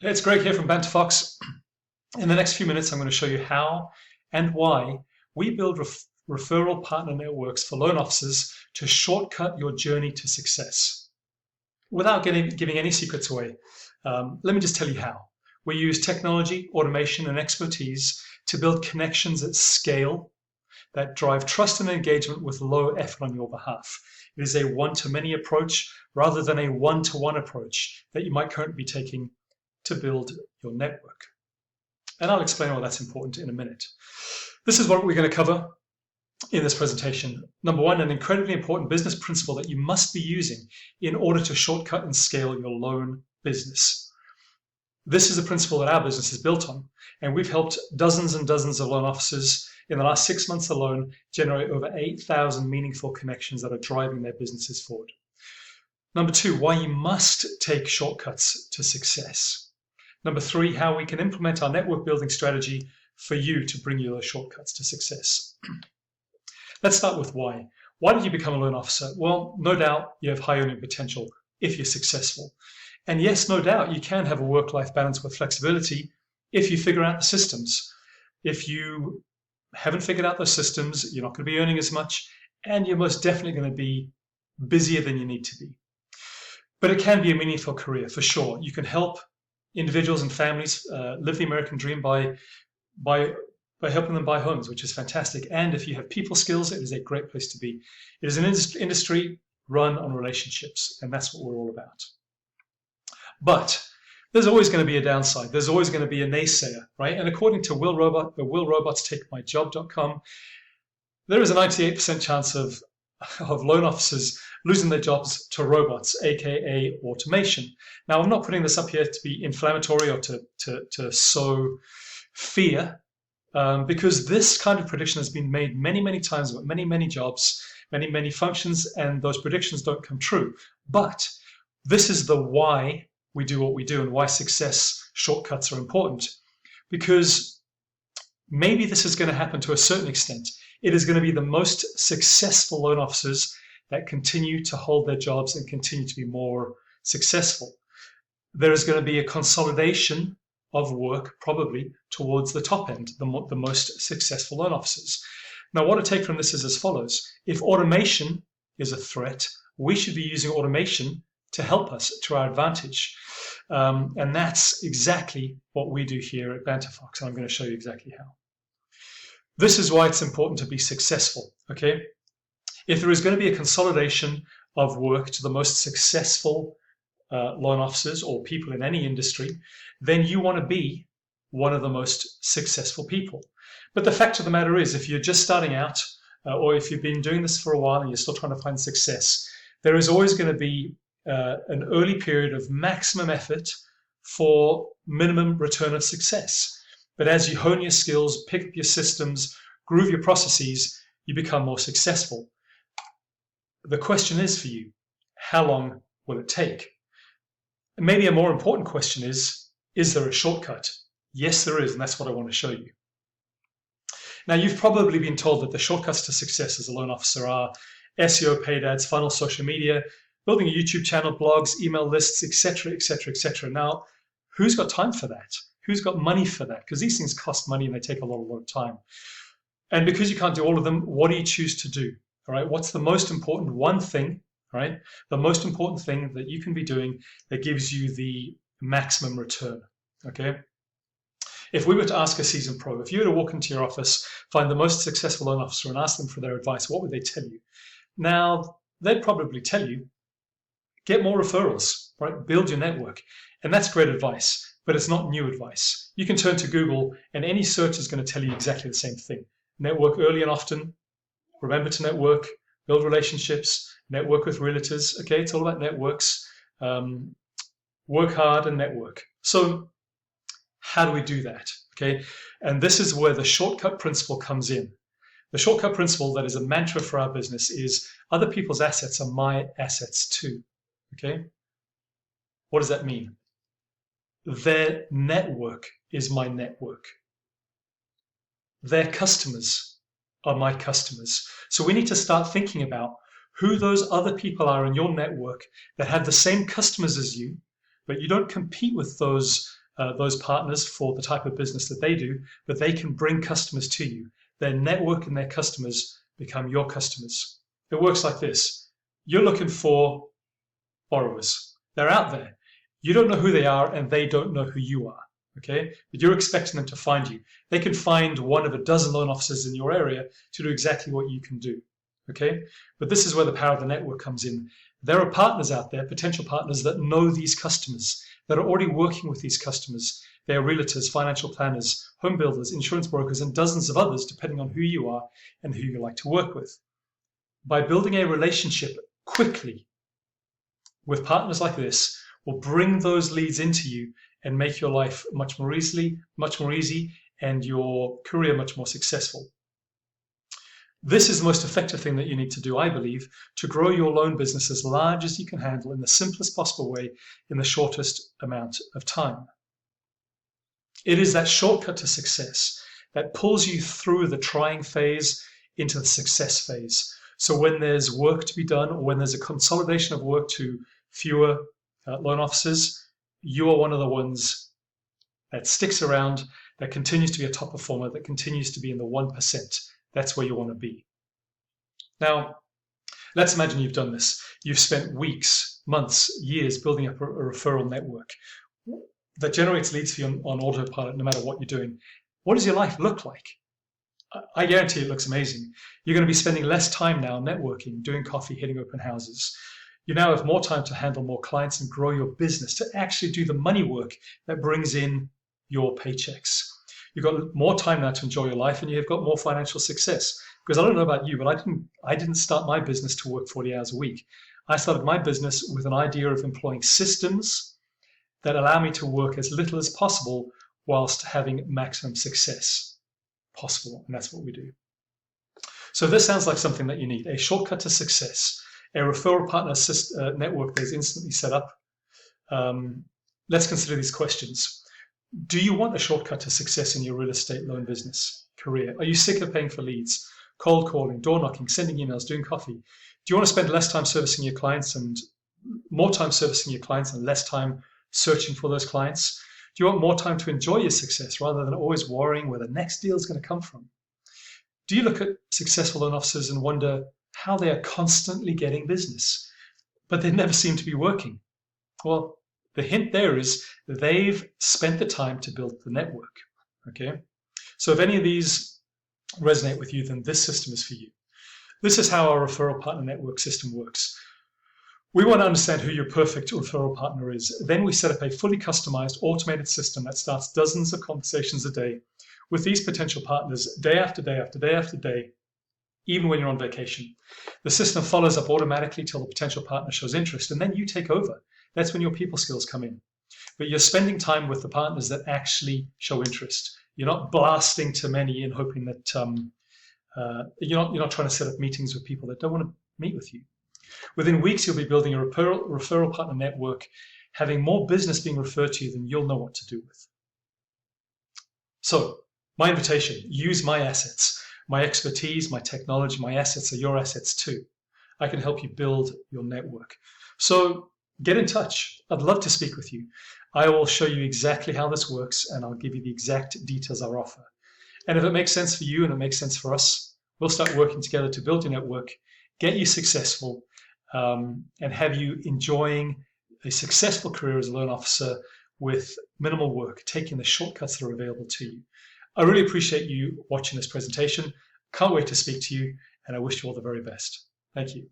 Hey, it's Greg here from Banter Fox. In the next few minutes, I'm going to show you how and why we build referral partner networks for loan officers to shortcut your journey to success. Without giving any secrets away, let me just tell you how. We use technology, automation, and expertise to build connections at scale that drive trust and engagement with low effort on your behalf. It is a one-to-many approach rather than a one-to-one approach that you might currently be taking to build your network. And I'll explain why that's important in a minute. This is what we're going to cover in this presentation. Number one, an incredibly important business principle that you must be using in order to shortcut and scale your loan business. This is a principle that our business is built on, and we've helped dozens and dozens of loan officers in the last 6 months alone generate over 8,000 meaningful connections that are driving their businesses forward. Number two, why you must take shortcuts to success. Number three, how we can implement our network building strategy for you to bring you those shortcuts to success. Let's start with why. Why did you become a loan officer? Well, no doubt you have high earning potential if you're successful. And yes, no doubt you can have a work-life balance with flexibility if you figure out the systems. If you haven't figured out those systems, you're not going to be earning as much, and you're most definitely going to be busier than you need to be. But it can be a meaningful career for sure. You can help individuals and families live the American dream by helping them buy homes, which is fantastic. And if you have people skills, it is a great place to be. It is an industry run on relationships, and that's what we're all about. But there's always going to be a downside. There's always going to be a naysayer, right? And according to willrobotstakemyjob.com, there is a 98% chance of loan officers losing their jobs to robots, aka automation. Now, I'm not putting this up here to be inflammatory or to sow fear, because this kind of prediction has been made many, many times about many, many jobs, many, many functions, and those predictions don't come true. But this is the why we do what we do and why success shortcuts are important. Because maybe this is going to happen to a certain extent. It is going to be the most successful loan officers that continue to hold their jobs and continue to be more successful. There is going to be a consolidation of work probably towards the top end, the most successful loan officers. Now, what I take from this is as follows. If automation is a threat, we should be using automation to help us to our advantage. And that's exactly what we do here at Banter Fox, and I'm going to show you exactly how. This is why it's important to be successful, okay? If there is going to be a consolidation of work to the most successful loan officers or people in any industry, then you want to be one of the most successful people. But the fact of the matter is, if you're just starting out, or if you've been doing this for a while and you're still trying to find success, there is always going to be an early period of maximum effort for minimum return of success. But as you hone your skills, pick up your systems, groove your processes, you become more successful. The question is for you, how long will it take? And maybe a more important question is there a shortcut? Yes, there is, and that's what I want to show you. Now, you've probably been told that the shortcuts to success as a loan officer are SEO, paid ads, funnel, social media, building a YouTube channel, blogs, email lists, etc., etc., etc. Now, who's got time for that? Who's got money for that? Because these things cost money and they take a lot of time. And because you can't do all of them, what do you choose to do? All right, what's the most important one thing, right? The most important thing that you can be doing that gives you the maximum return, okay? If we were to ask a seasoned pro, if you were to walk into your office, find the most successful loan officer and ask them for their advice, what would they tell you? Now, they'd probably tell you, get more referrals, right? Build your network. And that's great advice. But it's not new advice. You can turn to Google and any search is going to tell you exactly the same thing. Network early and often, remember to network, build relationships, network with realtors. Okay, it's all about networks. Work hard and network. So how do we do that? Okay, and this is where the shortcut principle comes in. The shortcut principle that is a mantra for our business is other people's assets are my assets too. Okay, what does that mean? Their network is my network. Their customers are my customers. So we need to start thinking about who those other people are in your network that have the same customers as you, but you don't compete with those those partners for the type of business that they do, but they can bring customers to you. Their network and their customers become your customers. It works like this. You're looking for borrowers. They're out there. You don't know who they are and they don't know who you are. Okay, but you're expecting them to find you. They can find one of a dozen loan officers in your area to do exactly what you can do. Okay, but this is where the power of the network comes in. There are partners out there, potential partners that know these customers, that are already working with these customers. They are realtors, financial planners, home builders, insurance brokers, and dozens of others, depending on who you are and who you like to work with. By building a relationship quickly with partners like this, will bring those leads into you and make your life much more easy, and your career much more successful. This is the most effective thing that you need to do, I believe, to grow your loan business as large as you can handle in the simplest possible way in the shortest amount of time. It is that shortcut to success that pulls you through the trying phase into the success phase. So when there's work to be done, or when there's a consolidation of work to fewer loan officers, you are one of the ones that sticks around, that continues to be a top performer, that continues to be in the 1%. That's where you want to be. Now, let's imagine you've done this. You've spent weeks, months, years building up a referral network that generates leads for you on autopilot no matter what you're doing. What does your life look like? I guarantee it looks amazing. You're going to be spending less time now networking, doing coffee, hitting open houses. You now have more time to handle more clients and grow your business, to actually do the money work that brings in your paychecks. You've got more time now to enjoy your life, and you've got more financial success. Because I don't know about you, but I didn't start my business to work 40 hours a week. I started my business with an idea of employing systems that allow me to work as little as possible whilst having maximum success possible. And that's what we do. So this sounds like something that you need, a shortcut to success, a referral partner network that is instantly set up. Let's consider these questions. Do you want a shortcut to success in your real estate loan business career? Are you sick of paying for leads, cold calling, door knocking, sending emails, doing coffee? Do you want to spend less time servicing your clients and more time servicing your clients and less time searching for those clients? Do you want more time to enjoy your success rather than always worrying where the next deal is going to come from? Do you look at successful loan officers and wonder how they are constantly getting business, but they never seem to be working? Well, the hint there is they've spent the time to build the network. Okay, so if any of these resonate with you, then this system is for you. This is how our referral partner network system works. We want to understand who your perfect referral partner is. Then we set up a fully customized automated system that starts dozens of conversations a day with these potential partners day after day after day after day, even when you're on vacation. The system follows up automatically till the potential partner shows interest, and then you take over. That's when your people skills come in. But you're spending time with the partners that actually show interest. You're not blasting to many and hoping that you're not trying to set up meetings with people that don't want to meet with you. Within weeks, you'll be building a referral partner network, having more business being referred to you than you'll know what to do with. So, my invitation, use my assets, my expertise, my technology, my assets are your assets too. I can help you build your network. So, get in touch. I'd love to speak with you. I will show you exactly how this works, and I'll give you the exact details I offer. And if it makes sense for you and it makes sense for us, we'll start working together to build your network, get you successful, and have you enjoying a successful career as a loan officer with minimal work, taking the shortcuts that are available to you. I really appreciate you watching this presentation. Can't wait to speak to you, and I wish you all the very best. Thank you.